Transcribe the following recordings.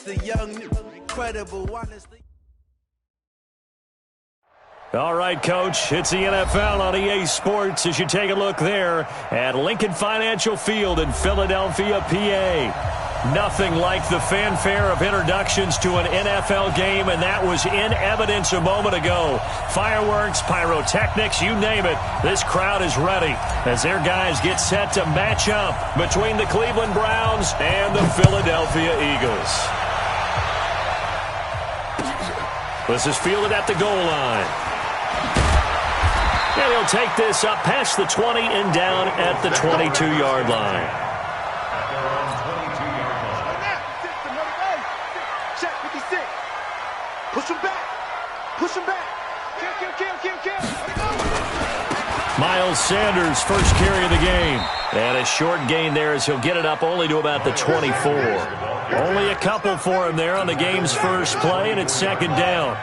the young, incredible, honestly. All right, Coach, it's the NFL on EA Sports as you take a look there at Lincoln Financial Field in Philadelphia, PA. Nothing like the fanfare of introductions to an NFL game, and that was in evidence a moment ago. Fireworks, pyrotechnics, you name it. This crowd is ready as their guys get set to match up between the Cleveland Browns and the Philadelphia Eagles. This is fielded at the goal line. And he'll take this up past the 20 and down at the 22-yard line. Push him back. Push him back. Kill. Miles Sanders, first carry of the game. And a short gain there as he'll get it up only to about the 24. Only a couple for him there on the game's first play, and it's second down.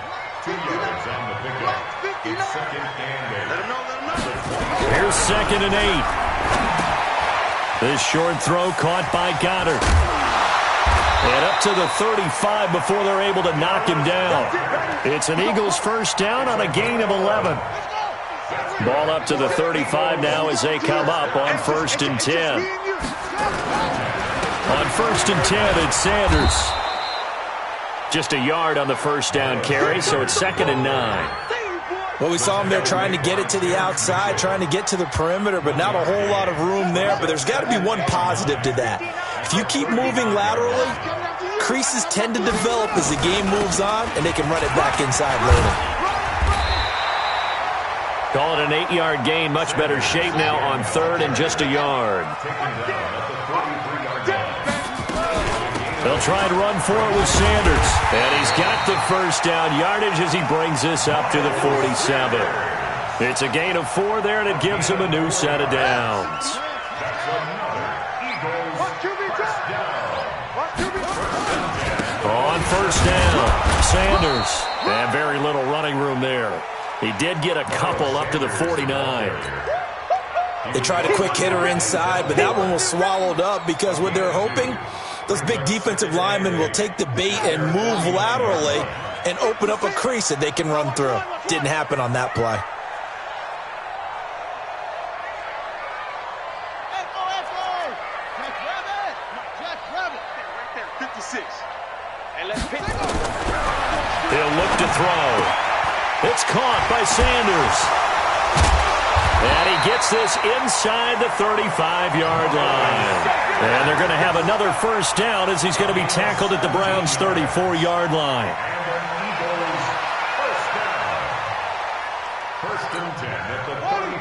Here's 2nd and 8. This short throw caught by Goddard. And up to the 35 before they're able to knock him down. It's an Eagles first down on a gain of 11. Ball up to the 35 now as they come up on 1st and 10. On 1st and 10, it's Sanders. Just a yard on the first down carry, so it's 2nd and 9. Well, we saw him there trying to get it to the outside, trying to get to the perimeter, but not a whole lot of room there. But there's got to be one positive to that. If you keep moving laterally, creases tend to develop as the game moves on, and they can run it back inside later. Call it an 8-yard gain. Much better shape now on 3rd and just a yard. They'll try and run for it with Sanders. And he's got the first down yardage as he brings this up to the 47. It's a gain of 4 there, and it gives him a new set of downs. On 1st down, Sanders. And very little running room there. He did get a couple up to the 49. They tried a quick hitter inside, but that one was swallowed up because what they're hoping, those big defensive linemen will take the bait and move laterally and open up a crease that they can run through. Didn't happen on that play. He'll look to throw. It's caught by Sanders. And he gets this inside the 35-yard line. And they're going to have another first down as he's going to be tackled at the Browns' 34-yard line.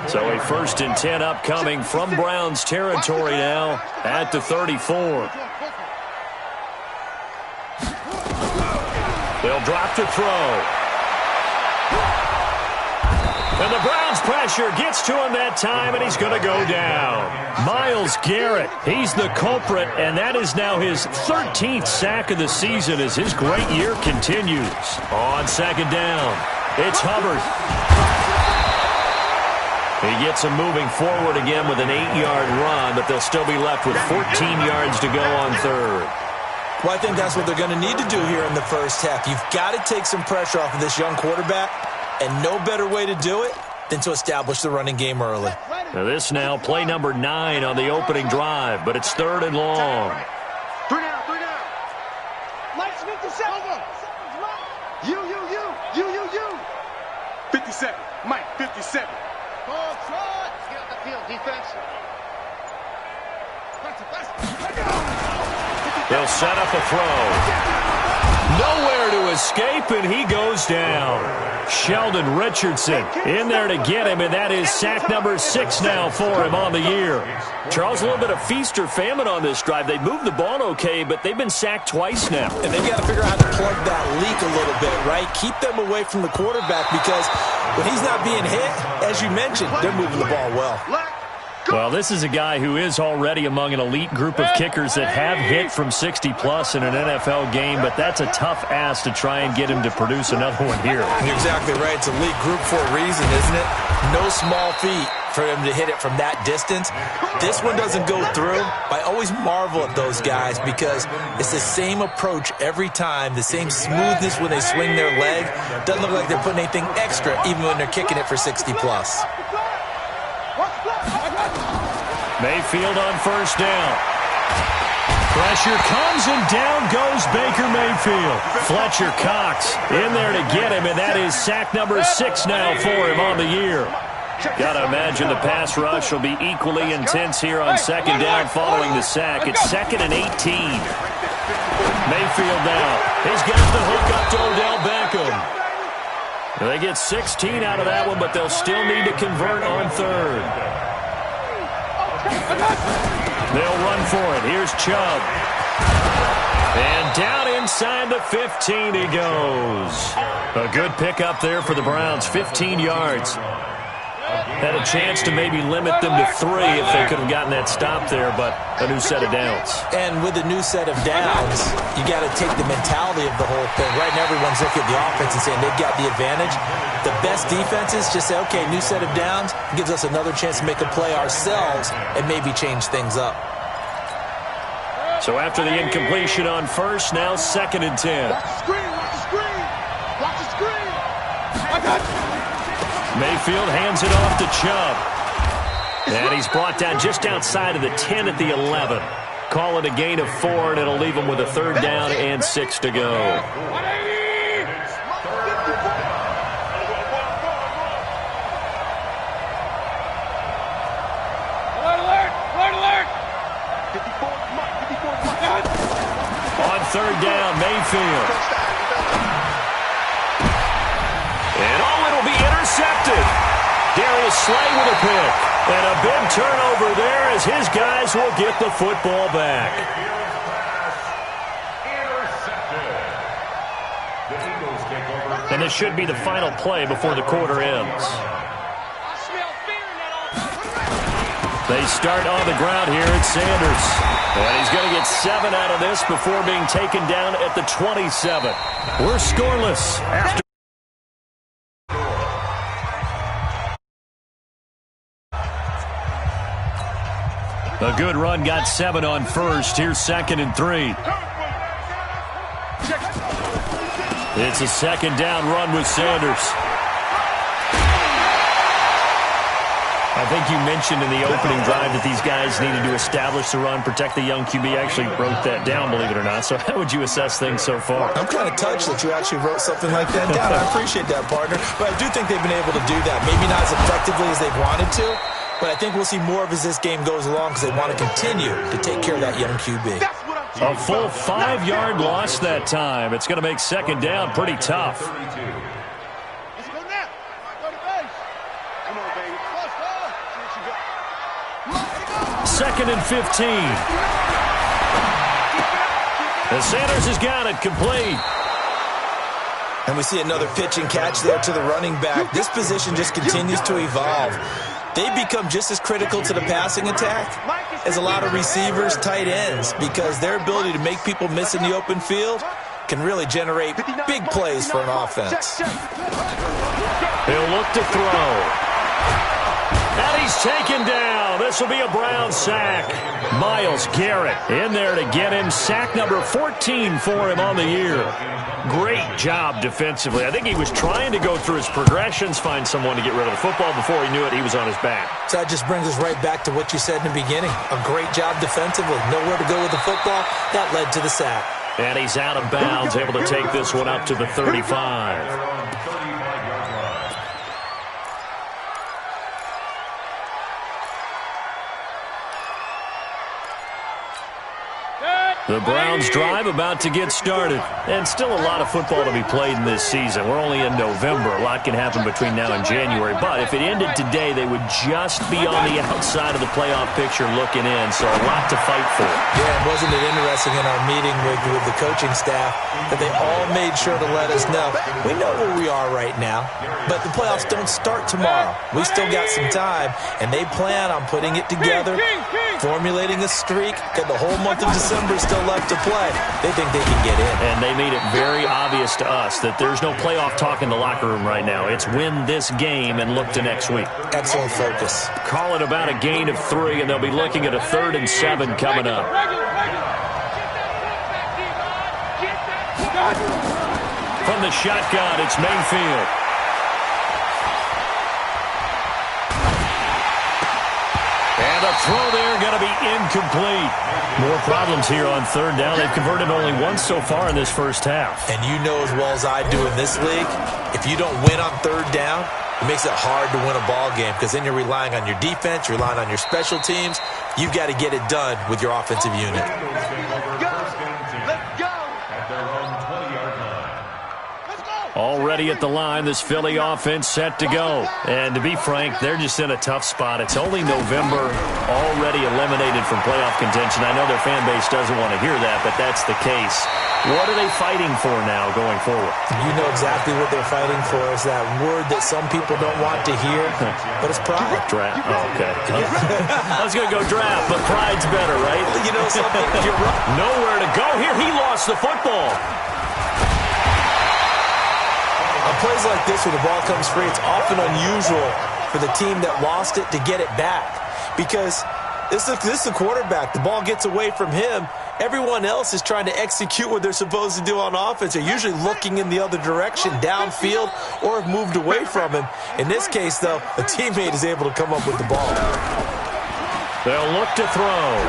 So a 1st and 10 upcoming from Browns territory now at the 34. They'll drop to throw. And the Browns pressure gets to him that time, and he's going to go down. Myles Garrett, he's the culprit, and that is now his 13th sack of the season as his great year continues. On 2nd down, it's Hubbard. He gets him moving forward again with an 8-yard run, but they'll still be left with 14 yards to go on 3rd. Well, I think that's what they're going to need to do here in the first half. You've got to take some pressure off of this young quarterback, and no better way to do it than to establish the running game early. Now this now, play number 9 on the opening drive, but it's 3rd and long. 3 down. Mike, 57. You. 57. Mike, 57. Ball shot. Get up the field, defense. They'll set up a throw. Nowhere to escape, and he goes down. Sheldon Richardson in there to get him, and that is sack number 6 now for him on the year. Charles, a little bit of feast or famine on this drive. They moved the ball okay, but they've been sacked twice now. And they've got to figure out how to plug that leak a little bit, right? Keep them away from the quarterback because when he's not being hit, as you mentioned, they're moving the ball well. Well, this is a guy who is already among an elite group of kickers that have hit from 60-plus in an NFL game, but that's a tough ask to try and get him to produce another one here. You're exactly right. It's elite group for a reason, isn't it? No small feat for him to hit it from that distance. This one doesn't go through. I always marvel at those guys because it's the same approach every time, the same smoothness when they swing their leg. Doesn't look like they're putting anything extra even when they're kicking it for 60-plus. Mayfield on first down. Pressure comes, and down goes Baker Mayfield. Fletcher Cox in there to get him, and that is sack number 6 now for him on the year. Got to imagine the pass rush will be equally intense here on second down following the sack. It's 2nd and 18. Mayfield now. He's got the hook up to Odell Beckham. They get 16 out of that one, but they'll still need to convert on third. They'll run for it. Here's Chubb. And down inside the 15 he goes. A good pickup there for the Browns, 15 yards. Had a chance to maybe limit them to 3 if they could have gotten that stop there, but a new set of downs. And with a new set of downs, you got to take the mentality of the whole thing. Right now, everyone's looking at the offense and saying they've got the advantage. The best defenses just say, okay, new set of downs gives us another chance to make a play ourselves and maybe change things up. So after the incompletion on first, now 2nd and 10. Watch the screen, watch the screen. Watch the screen. I got you. Mayfield hands it off to Chubb. And he's brought down just outside of the 10 at the 11. Call it a gain of 4, and it'll leave him with a 3rd down and 6 to go. On 3rd down, Mayfield. And it'll be intercepted. Darius Slay with a pick. And a big turnover there as his guys will get the football back. And this should be the final play before the quarter ends. They start on the ground here at Sanders. And he's going to get 7 out of this before being taken down at the 27. We're scoreless after. A good run, got 7 on first. Here's 2nd and 3. It's a 2nd down run with Sanders. I think you mentioned in the opening drive that these guys needed to establish the run, protect the young QB. I actually wrote that down, believe it or not. So how would you assess things so far? I'm kind of touched that you actually wrote something like that down. I appreciate that, partner. But I do think they've been able to do that. Maybe not as effectively as they've wanted to, but I think we'll see more of as this game goes along because they want to continue to take care of that young QB. A full 5-yard loss that time. It's going to make 2nd down pretty tough. Let's go now. Go to base. Come on, baby. Let's go. See what you got. 2nd and 15. And Sanders has got it complete. And we see another pitch and catch there to the running back. This position just continues to evolve. They become just as critical to the passing attack as a lot of receivers, tight ends, because their ability to make people miss in the open field can really generate big plays for an offense. He'll look to throw. And he's taken down. This will be a Brown sack. Myles Garrett in there to get him. Sack number 14 for him on the year. Great job defensively. I think he was trying to go through his progressions, find someone to get rid of the football. Before he knew it, he was on his back. So that just brings us right back to what you said in the beginning. A great job defensively. Nowhere to go with the football. That led to the sack. And he's out of bounds, able to take this one up to the 35. Good. The Browns drive about to get started. And still a lot of football to be played in this season. We're only in November. A lot can happen between now and January. But if it ended today, they would just be on the outside of the playoff picture looking in. So a lot to fight for. Yeah, wasn't it interesting in our meeting with the coaching staff that they all made sure to let us know, we know where we are right now, but the playoffs don't start tomorrow. We still got some time, and they plan on putting it together, formulating a streak, got the whole month of December still left to play. They think they can get in. And they made it very obvious to us that there's no playoff talk in the locker room right now. It's win this game and look to next week. Excellent focus. Call it about a gain of 3, and they'll be looking at a 3rd and 7 coming up. From the shotgun, it's Mayfield. And a throw there going to be incomplete. More problems here on 3rd down. They've converted only once so far in this first half. And you know as well as I do in this league, if you don't win on 3rd down, it makes it hard to win a ball game because then you're relying on your defense, you're relying on your special teams. You've got to get it done with your offensive unit. Already at the line, this Philly offense set to go. And to be frank, they're just in a tough spot. It's only November, already eliminated from playoff contention. I know their fan base doesn't want to hear that, but that's the case. What are they fighting for now going forward? You know exactly what they're fighting for. Is that word that some people don't want to hear, but it's pride. Draft. Oh, okay. I was going to go draft, but pride's better, right? You know something? You're right. Nowhere to go here. He lost the football. On plays like this where the ball comes free, it's often unusual for the team that lost it to get it back because this is the quarterback. The ball gets away from him. Everyone else is trying to execute what they're supposed to do on offense. They're usually looking in the other direction, downfield, or have moved away from him. In this case, though, a teammate is able to come up with the ball. They'll look to throw.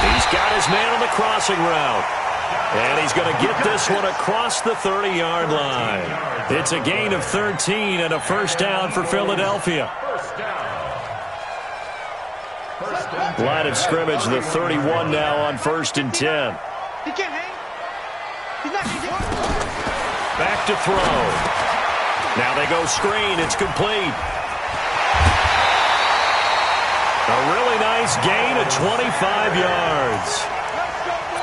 He's got his man on the crossing route. And he's going to get this one across the 30-yard line. It's a gain of 13 and a 1st down for Philadelphia. Line of scrimmage, the 31 now on 1st and 10. He can't hang. He's not going to get. Back to throw. Now they go screen. It's complete. A really nice gain of 25 yards.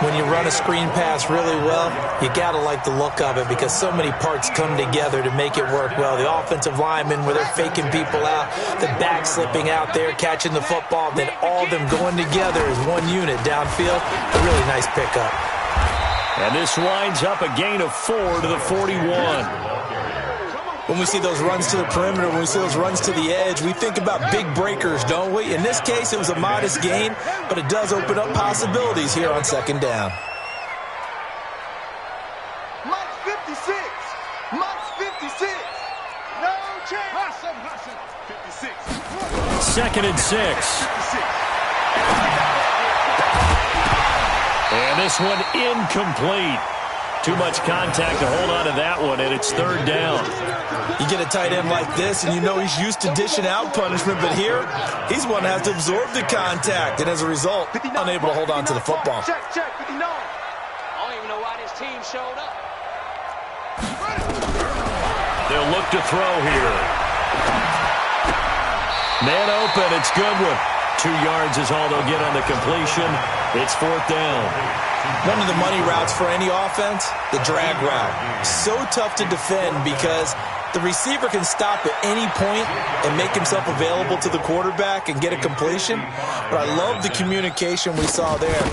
When you run a screen pass really well, you got to like the look of it because so many parts come together to make it work well. The offensive linemen where they're faking people out, the back slipping out there, catching the football, then all of them going together as one unit downfield. A really nice pickup. And this winds up a gain of 4 to the 41. When we see those runs to the perimeter, when we see those runs to the edge, we think about big breakers, don't we? In this case, it was a modest gain, but it does open up possibilities here on 2nd down. Mike's 56. Mike's 56. No chance. 56. 2nd and 6. And this one incomplete. Too much contact to hold on to that one, and it's 3rd down. You get a tight end like this, and you know he's used to dishing out punishment, but here, he's one that has to absorb the contact, and as a result, unable to hold on to the football. Check, 59. I don't even know why this team showed up. They'll look to throw here. Man open, it's Goodwin. 2 yards is all they'll get on the completion. It's 4th down. One of the money routes for any offense, the drag route. So tough to defend because the receiver can stop at any point and make himself available to the quarterback and get a completion. But I love the communication we saw there.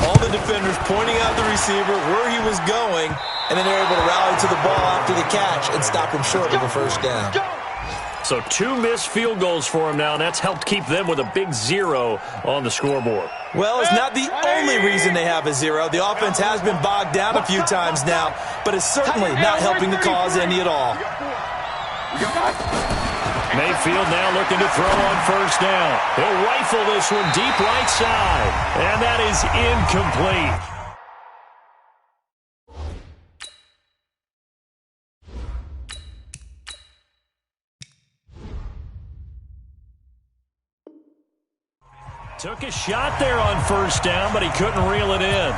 All the defenders pointing out the receiver, where he was going, and then they're able to rally to the ball after the catch and stop him short of the 1st down. So 2 missed field goals for him now, and that's helped keep them with a big 0 on the scoreboard. Well, it's not the only reaan they have a 0. The offense has been bogged down a few times now, but it's certainly not helping the cause any at all. Mayfield now looking to throw on 1st down. He'll rifle this one deep right side, and that is incomplete. Took a shot there on first down, but he couldn't reel it in.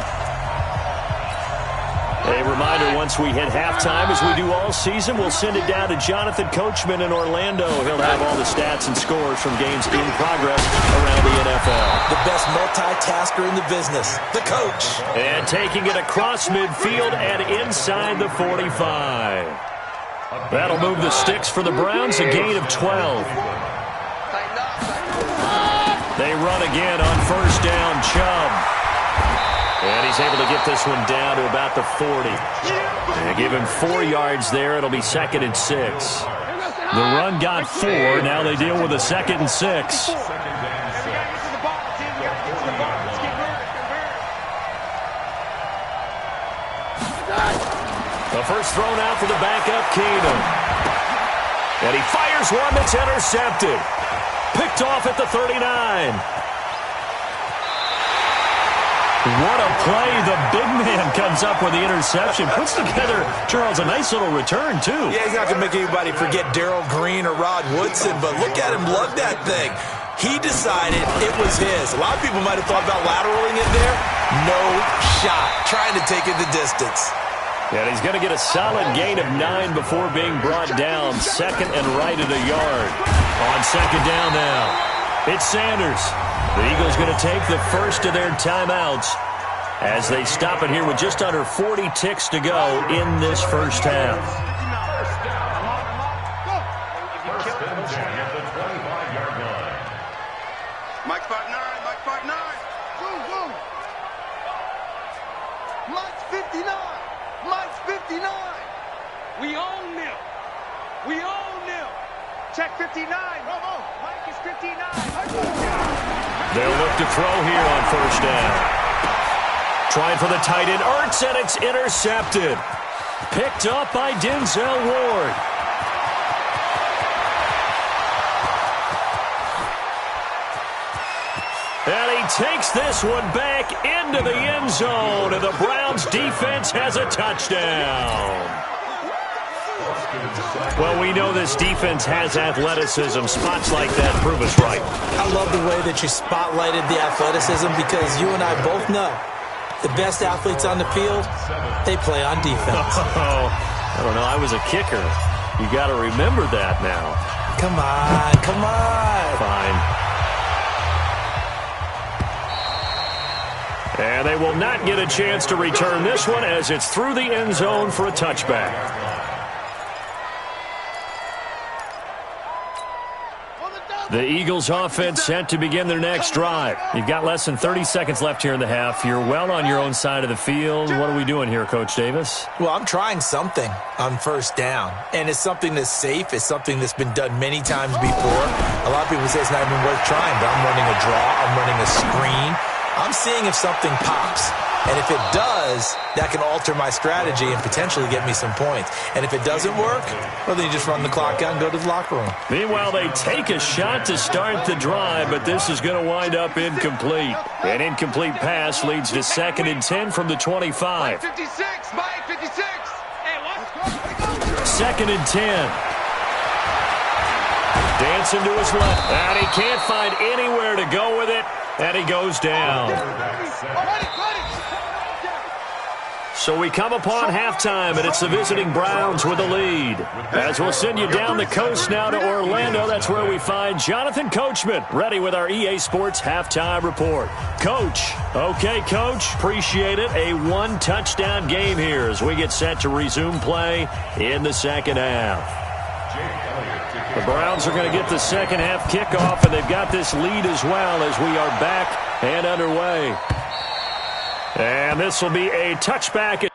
A reminder, once we hit halftime, as we do all season, we'll send it down to Jonathan Coachman in Orlando. He'll have all the stats and scores from games in progress around the NFL. The best multitasker in the business, the coach. And taking it across midfield and inside the 45. That'll move the sticks for the Browns, a gain of 12. They run again on first down, Chubb. And he's able to get this one down to about the 40. And give him 4 yards there. It'll be 2nd and 6. The run got 4. Now they deal with a 2nd and 6. The first thrown out for the backup, Keenum. And he fires one that's intercepted. Picked off at the 39. What a play. The big man comes up with the interception. Puts together, Charles, a nice little return, too. Yeah, he's not going to make anybody forget Darrell Green or Rod Woodson, but look at him lug that thing. He decided it was his. A lot of people might have thought about lateraling it there. No shot. Trying to take it the distance. And he's going to get a solid gain of 9 before being brought down. 2nd and right at a yard. On 2nd down now, it's Sanders. The Eagles going to take the first of their timeouts as they stop it here with just under 40 ticks to go in this first half. Mike spot 9, Mike spot 9. Zoom, zoom. Mike's 59. Mike's 59. We own them. We own them. Check 59. Bravo. Mike is 59. They'll look to throw here on first down. Trying for the tight end, Ertz, and it's intercepted. Picked up by Denzel Ward. And he takes this one back into the end zone, and the Browns defense has a touchdown. Well, we know this defense has athleticism. Spots like that prove us right. I love the way that you spotlighted the athleticism because you and I both know the best athletes on the field, they play on defense. Oh, I don't know. I was a kicker. You got to remember that now. Come on, come on. Fine. And they will not get a chance to return this one as it's through the end zone for a touchback. The Eagles offense set to begin their next drive. You've got less than 30 seconds left here in the half. You're well on your own side of the field. What are we doing here, Coach Davis? Well, I'm trying something on first down, and it's something that's safe. It's something that's been done many times before. A lot of people say it's not even worth trying, but I'm running a draw. I'm running a screen. I'm seeing if something pops. And if it does, that can alter my strategy and potentially get me some points. And if it doesn't work, well, then you just run the clock out and go to the locker room. Meanwhile, they take a shot to start the drive, but this is going to wind up incomplete. An incomplete pass leads to 2nd and 10 from the 25. 56, Mike 56. Hey, what? 2nd and 10. Dancing to his left, and he can't find anywhere to go with it, and he goes down. So we come upon halftime, and it's the visiting Browns with the lead. As we'll send you down the coast now to Orlando, that's where we find Jonathan Coachman, ready with our EA Sports halftime report. Coach. Okay, Coach. Appreciate it. A one-touchdown game here as we get set to resume play in the second half. The Browns are going to get the second half kickoff, and they've got this lead as well as we are back and underway. And this will be a touchback.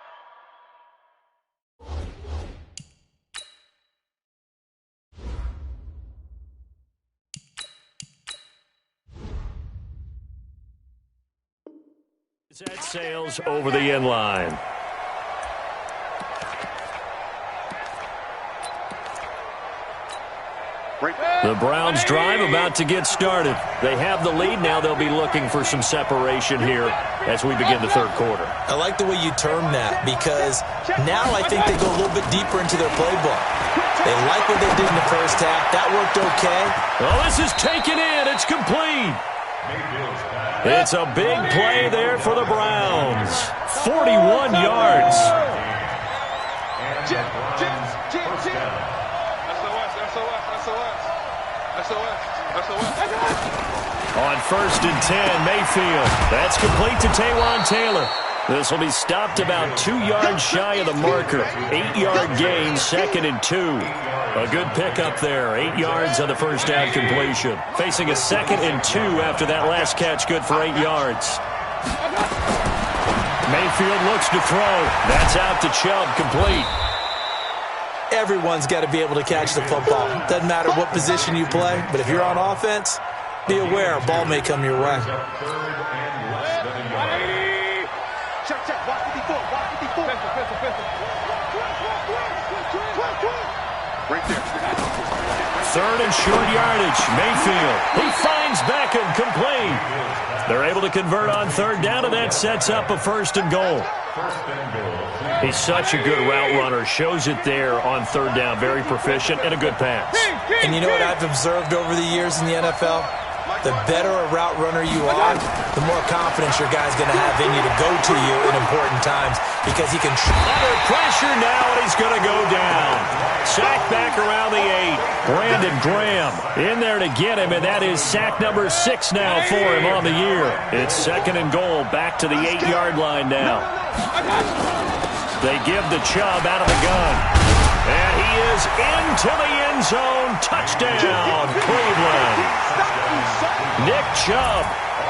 That sails over the end line. The Browns drive about to get started. They have the lead. Now they'll be looking for some separation here as we begin the third quarter. I like the way you term that because now I think they go a little bit deeper into their playbook. They like what they did in the first half. That worked okay. Well, this is taken in. It's complete. It's a big play there for the Browns. 41 yards. On 1st and 10, Mayfield. That's complete to Taywan Taylor. This will be stopped about 2 yards shy of the marker. 8-yard gain, 2nd and 2. A good pickup there. 8 yards on the first down completion. Facing a 2nd and 2 after that last catch, good for 8 yards. Mayfield looks to throw. That's out to Chubb, complete. Everyone's got to be able to catch the football. Doesn't matter what position you play, but if you're on offense, be aware a ball may come your way. Third and short yardage. Mayfield. He finds Beckham, complete. They're able to convert on 3rd down, and that sets up a 1st and goal. He's such a good route runner. Shows it there on 3rd down. Very proficient and a good pass. And you know what I've observed over the years in the NFL? The better a route runner you are, the more confidence your guy's going to have in you to go to you in important times because he can... Under pressure now, and he's going to go down. Sack back around the 8. Brandon Graham in there to get him, and that is sack number 6 now for him on the year. It's 2nd and goal, back to the 8-yard line now. They give the Chubb out of the gun. And he is into the end zone. Touchdown, Cleveland. Nick Chubb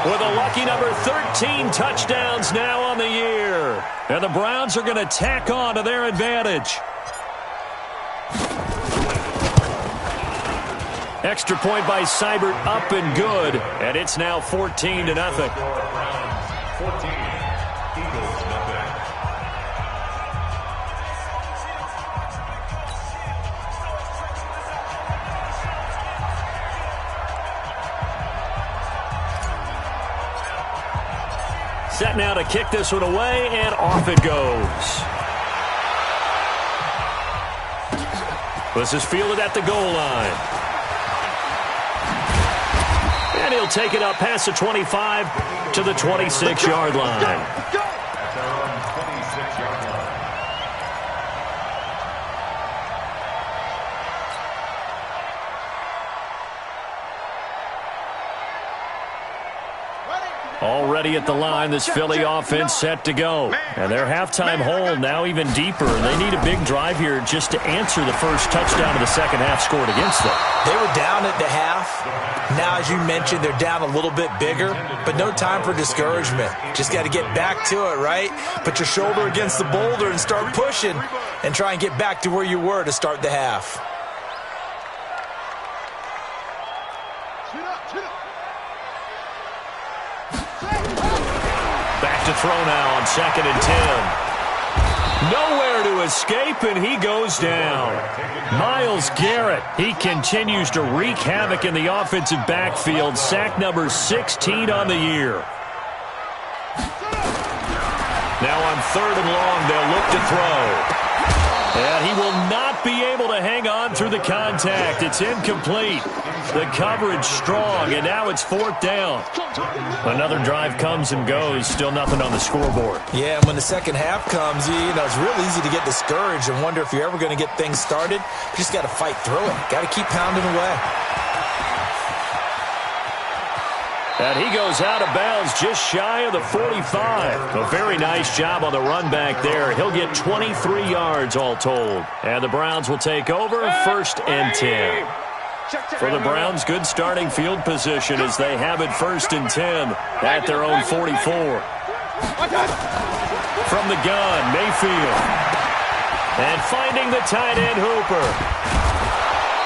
with a lucky number 13 touchdowns now on the year. And the Browns are going to tack on to their advantage. Extra point by Seibert, up and good. And it's now 14-0. 14, Eagles, nothing. Set now to kick this one away, and off it goes. This is fielded at the goal line. And he'll take it up past the 25 to the 26-yard line. Already at the line, this Philly offense set to go. And their halftime hold now even deeper. They need a big drive here just to answer the first touchdown of the second half scored against them. They were down at the half. Now, as you mentioned, they're down a little bit bigger, but no time for discouragement. Just got to get back to it, right? Put your shoulder against the boulder and start pushing and try and get back to where you were to start the half. Back to throw now on 2nd and 10. Nowhere to escape, and he goes down. Myles Garrett, he continues to wreak havoc in the offensive backfield. Sack number 16 on the year. Now on 3rd and long, they'll look to throw. And he will not be able to hang on through the contact. It's incomplete. The coverage strong, and now it's 4th down. Another drive comes and goes. Still nothing on the scoreboard. Yeah, and when the second half comes, you know, it's real easy to get discouraged and wonder if you're ever going to get things started. You just got to fight through it. Got to keep pounding away. And he goes out of bounds just shy of the 45. A very nice job on the run back there. He'll get 23 yards all told. And the Browns will take over 1st and 10. For the Browns, good starting field position as they have it 1st and 10 at their own 44. From the gun, Mayfield. And finding the tight end, Hooper.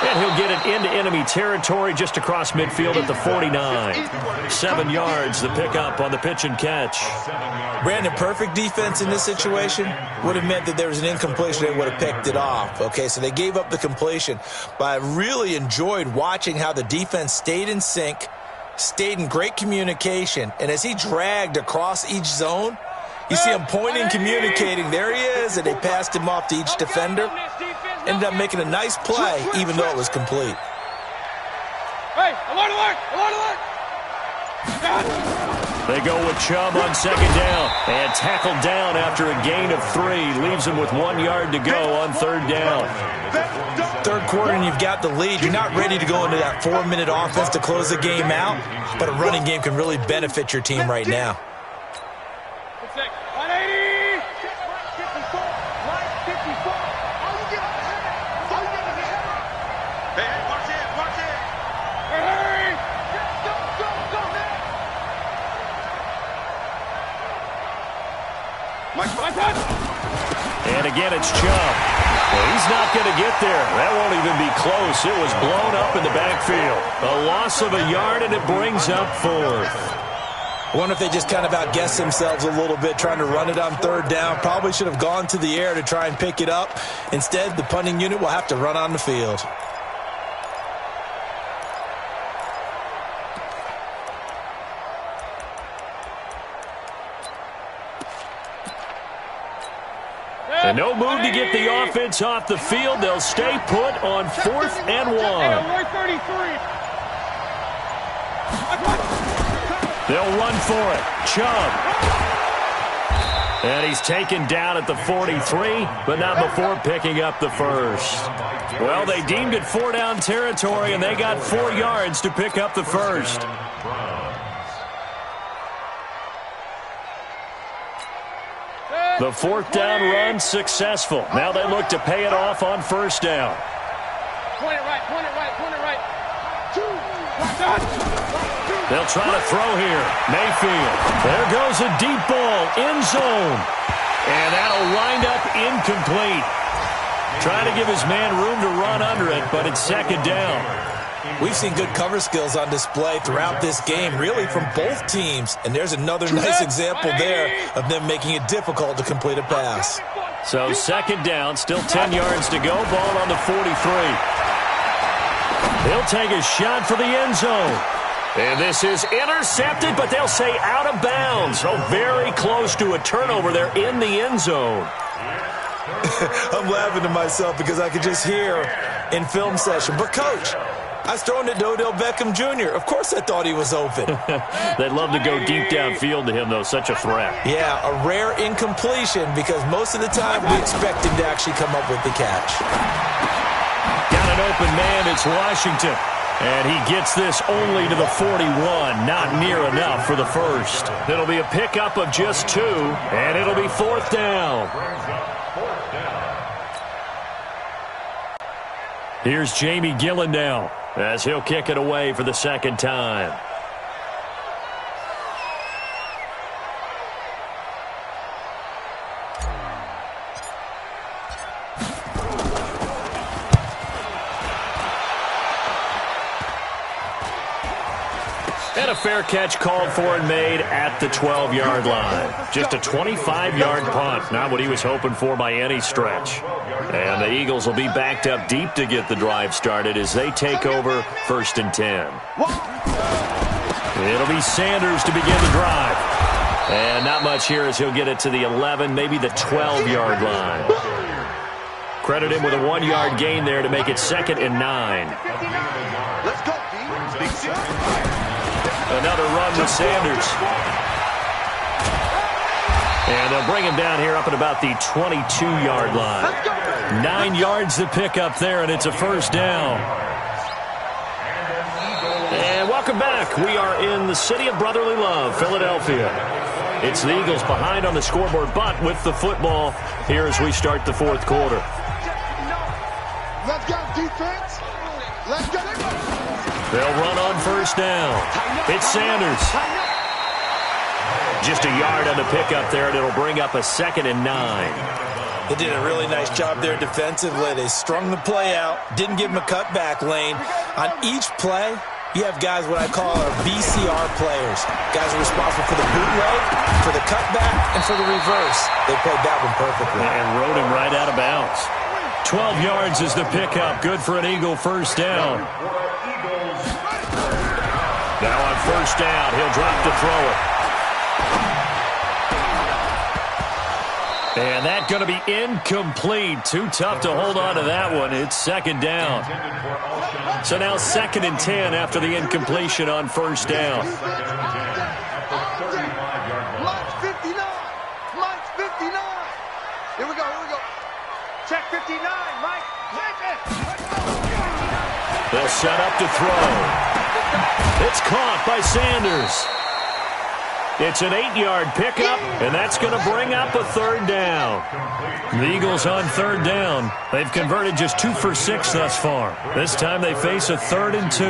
And he'll get it into enemy territory just across midfield at the 49. 7 yards, the pickup on the pitch and catch. Brandon, perfect defense in this situation would have meant that there was an incompletion and would have picked it off. Okay, so they gave up the completion. But I really enjoyed watching how the defense stayed in sync, stayed in great communication. And as he dragged across each zone, you see him pointing, communicating. There he is, and they passed him off to each defender. Ended up making a nice play, even though it was complete. Hey, alert, alert, alert, alert! They go with Chubb on second down and tackled down after a gain of 3. Leaves him with 1 yard to go on third down. Third quarter and you've got the lead. You're not ready to go into that 4-minute offense to close the game out, but a running game can really benefit your team right now. 180! Hey, watch it, watch it! Hey! Go, go, go, man! And again, it's Chubb. Well, he's not going to get there. That won't even be close. It was blown up in the backfield. A loss of a yard, and it brings up fourth. I wonder if they just kind of outguessed themselves a little bit trying to run it on third down. Probably should have gone to the air to try and pick it up. Instead, the punting unit will have to run on the field. And no move to get the offense off the field. They'll stay put on 4th and 1. They'll run for it. Chubb. And he's taken down at the 43, but not before picking up the first. Well, they deemed it 4-down territory, and they got 4 yards to pick up the first. The 4th down run successful. Now they look to pay it off on first down. Point it right, point it right, point it right. They'll try to throw here. Mayfield. There goes a deep ball. End zone. And that'll wind up incomplete. Trying to give his man room to run under it, but it's second down. We've seen good cover skills on display throughout this game, really from both teams. And there's another nice example there of them making it difficult to complete a pass. So second down, still 10 yards to go. Ball on the 43. He'll take a shot for the end zone. And this is intercepted, but they'll say out of bounds. So very close to a turnover there in the end zone. I'm laughing to myself because I could just hear in film session. But, Coach, I was throwing it to Odell Beckham Jr. Of course I thought he was open. They'd love to go deep downfield to him, though. Such a threat. Yeah, a rare incompletion because most of the time we expect him to actually come up with the catch. Got an open man. It's Washington. And he gets this only to the 41. Not near enough for the first. It'll be a pickup of just 2, and it'll be 4th down. Here's Jamie Gillen now as he'll kick it away for the second time. And a fair catch called for and made at the 12-yard line. Just a 25-yard punt, not what he was hoping for by any stretch. And the Eagles will be backed up deep to get the drive started as they take over 1st and 10. It'll be Sanders to begin the drive. And not much here as he'll get it to the 11, maybe the 12-yard line. Credit him with a 1-yard gain there to make it 2nd and 9. Let's go, D. Another run with Sanders. And they'll bring him down here up at about the 22-yard line. 9 yards to pick up there, and it's a first down. And welcome back. We are in the city of brotherly love, Philadelphia. It's the Eagles behind on the scoreboard, but with the football here as we start the 4th quarter. Let's go, defense. Let's go. They'll run on first down. It's Sanders. Just a yard on the pickup there, and it'll bring up a 2nd and 9. They did a really nice job there defensively. They strung the play out, didn't give him a cutback lane. On each play, you have guys what I call our VCR players. Guys are responsible for the bootleg, for the cutback, and for the reverse. They played that one perfectly. And rode him right out of bounds. 12 yards is the pickup. Good for an Eagle first down. Now on first down, he'll drop to throw it. And that's going to be incomplete. Too tough to hold on to that one. It's second down. So now 2nd and 10 after the incompletion on first down. Mike's 59. Mike's 59. Here we go. Check 59, Mike. Check it. They'll set up to throw. It's caught by Sanders. It's an 8-yard pickup, and that's going to bring up a third down. The Eagles on third down. They've converted just 2 for 6 thus far. This time they face a 3rd and 2.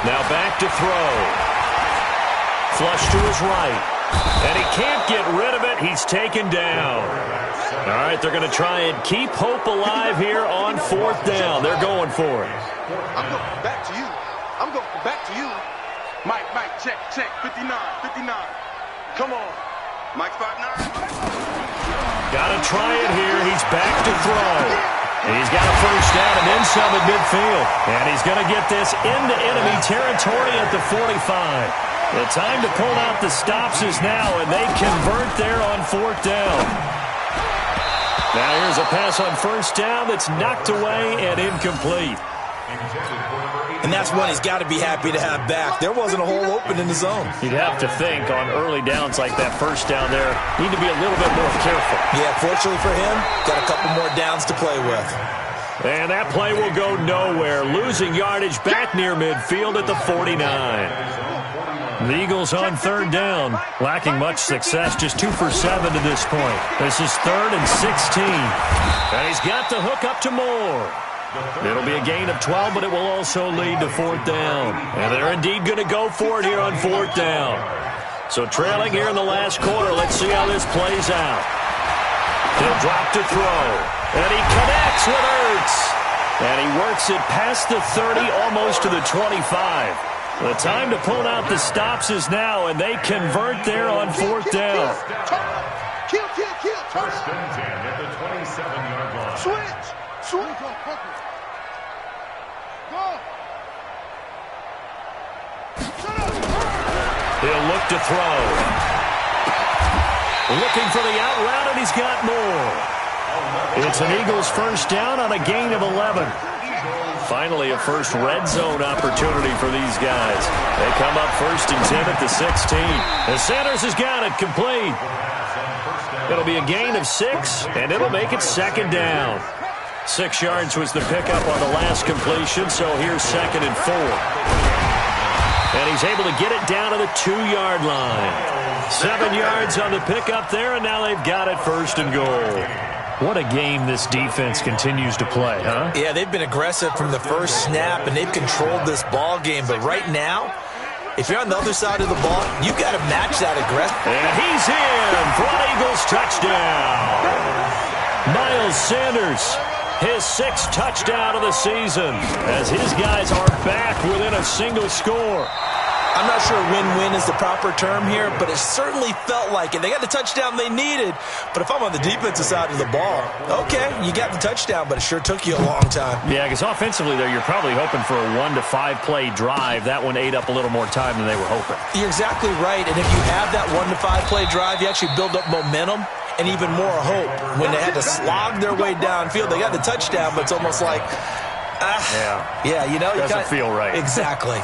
Now back to throw. Flush to his right. And he can't get rid of it. He's taken down. All right, they're going to try and keep hope alive here on 4th down. They're going for it. I'm going back to you. Mike, check. 59. Come on. Mike's 5'9". Got to try it here. He's back to throw. He's got a first down and then some at midfield. And he's going to get this into enemy territory at the 45. The time to pull out the stops is now, and they convert there on 4th down. Now here's a pass on first down that's knocked away and incomplete. And that's one he's got to be happy to have back. There wasn't a hole open in the zone. You'd have to think on early downs like that first down there, need to be a little bit more careful. Yeah, fortunately for him, got a couple more downs to play with. And that play will go nowhere. Losing yardage back near midfield at the 49. The Eagles on third down, lacking much success, just 2 for 7 to this point. This is 3rd and 16. And he's got the hook up to Moore. It'll be a gain of 12, but it will also lead to 4th down. And they're indeed going to go for it here on 4th down. So trailing here in the last quarter, let's see how this plays out. He'll drop to throw. And he connects with Ertz. And he works it past the 30, almost to the 25. The time to pull out the stops is now, and they convert there on 4th down. Kill. First and 10 at the 27-yard line. Switch. Go. He'll look to throw. Looking for the out route, and he's got more. It's an Eagles first down on a gain of 11. Finally, a first red zone opportunity for these guys. They come up 1st and 10 at the 16. And Sanders has got it complete. It'll be a gain of 6, and it'll make it 2nd down. 6 yards was the pickup on the last completion, so here's 2nd and 4. And he's able to get it down to the 2-yard line. 7 yards on the pickup there, and now they've got it 1st and goal. What a game this defense continues to play, huh? Yeah, they've been aggressive from the first snap, and they've controlled this ball game. But right now, if you're on the other side of the ball, you've got to match that aggression. And he's in for an Eagles touchdown. Miles Sanders, his 6th touchdown of the season, as his guys are back within a single score. I'm not sure win-win is the proper term here, but it certainly felt like it. They got the touchdown they needed, but if I'm on the defensive side of the ball, okay, you got the touchdown, but it sure took you a long time. Yeah, because offensively there, you're probably hoping for a 1 to 5 play drive. That one ate up a little more time than they were hoping. You're exactly right, and if you have that 1 to 5 play drive, you actually build up momentum and even more hope. When they had to slog their way downfield, they got the touchdown, but it's almost like, yeah, you know, doesn't feel right. Exactly.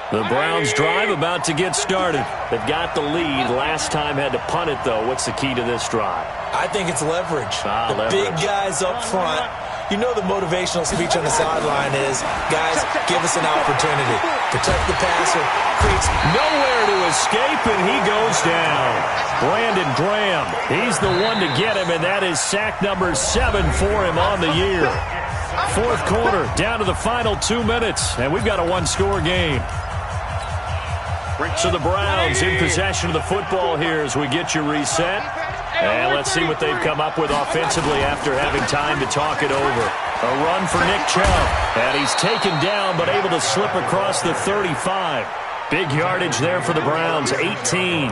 The Browns drive about to get started. They've got the lead. Last time had to punt it, though. What's the key to this drive? I think it's leverage. Leverage. Big guys up front. You know the motivational speech on the sideline is, guys, give us an opportunity. Protect the passer. Creates nowhere to escape, and he goes down. Brandon Graham, he's the one to get him, and that is sack number 7 for him on the year. 4th quarter, down to the final 2 minutes, and we've got a 1-score game. So the Browns in possession of the football here as we get you reset. And let's see what they've come up with offensively after having time to talk it over. A run for Nick Chubb. And he's taken down but able to slip across the 35. Big yardage there for the Browns, 18.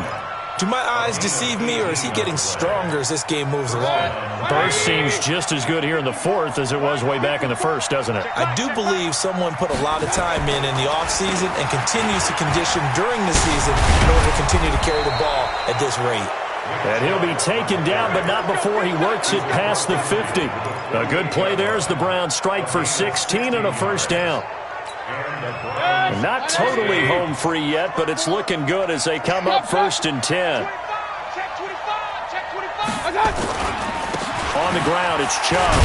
Do my eyes deceive me, or is he getting stronger as this game moves along? Burst seems just as good here in the fourth as it was way back in the first, doesn't it? I do believe someone put a lot of time in the offseason and continues to condition during the season in order to continue to carry the ball at this rate. And he'll be taken down, but not before he works it past the 50. A good play there as the Browns strike for 16 and a first down. Not totally home free yet, but it's looking good as they come up 1st and 10. On the ground, it's Chubb.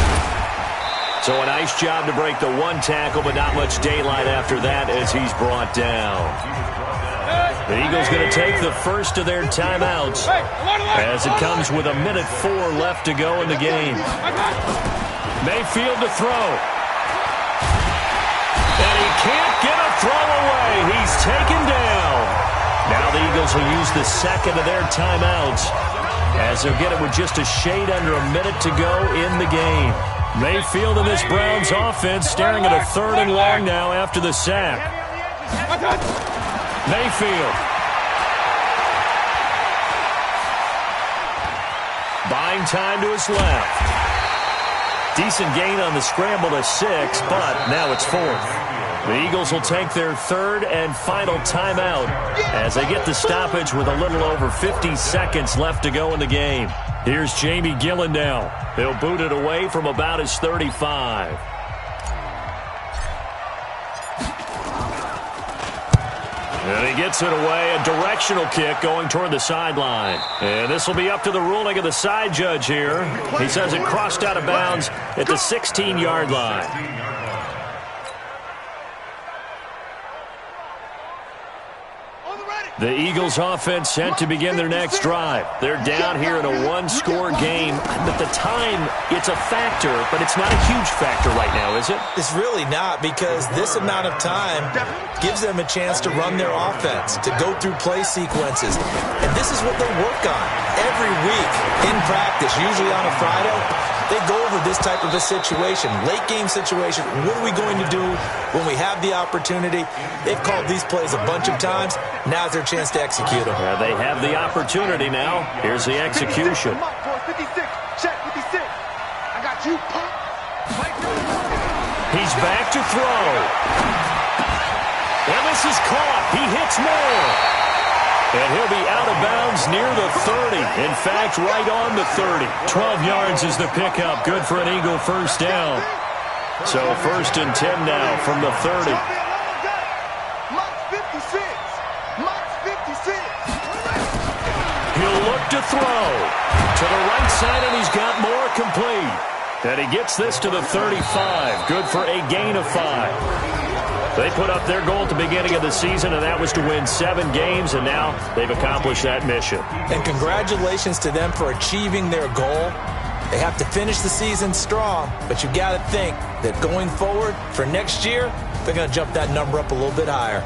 So a nice job to break the one tackle, but not much daylight after that as he's brought down. The Eagles going to take the first of their timeouts as it comes with 1:04 left to go in the game. Mayfield to throw. And he can't get a throw away. He's taken down. Now the Eagles will use the second of their timeouts as they'll get it with just a shade under a minute to go in the game. Mayfield and this Browns offense staring at a 3rd and long now after the sack. Mayfield. Buying time to his left. Decent gain on the scramble to 6, but now it's 4th. The Eagles will take their 3rd and final timeout as they get the stoppage with a little over 50 seconds left to go in the game. Here's Jamie Gillen now. They'll boot it away from about his 35. And he gets it away, a directional kick going toward the sideline. And this will be up to the ruling of the side judge here. He says it crossed out of bounds at the 16-yard line. The Eagles offense set to begin their next drive. They're down here in a one-score game. But the time, it's a factor, but it's not a huge factor right now, is it? It's really not, because this amount of time gives them a chance to run their offense, to go through play sequences. And this is what they work on every week in practice, usually on a Friday. They go over this type of a situation, late game situation. What are we going to do when we have the opportunity? They've called these plays a bunch of times. Now's their chance to execute them. Yeah, they have the opportunity now. Here's the execution. 56, check 56. I got you, punk. He's back to throw. And this is caught. He hits more. And he'll be out of bounds near the 30. In fact, right on the 30. 12 yards is the pickup. Good for an Eagle first down. So 1st and 10 now from the 30. He'll look to throw. To the right side, and he's got more, complete. And he gets this to the 35. Good for a gain of 5. They put up their goal at the beginning of the season, and that was to win 7 games, and now they've accomplished that mission. And congratulations to them for achieving their goal. They have to finish the season strong, but you got to think that going forward for next year, they're going to jump that number up a little bit higher.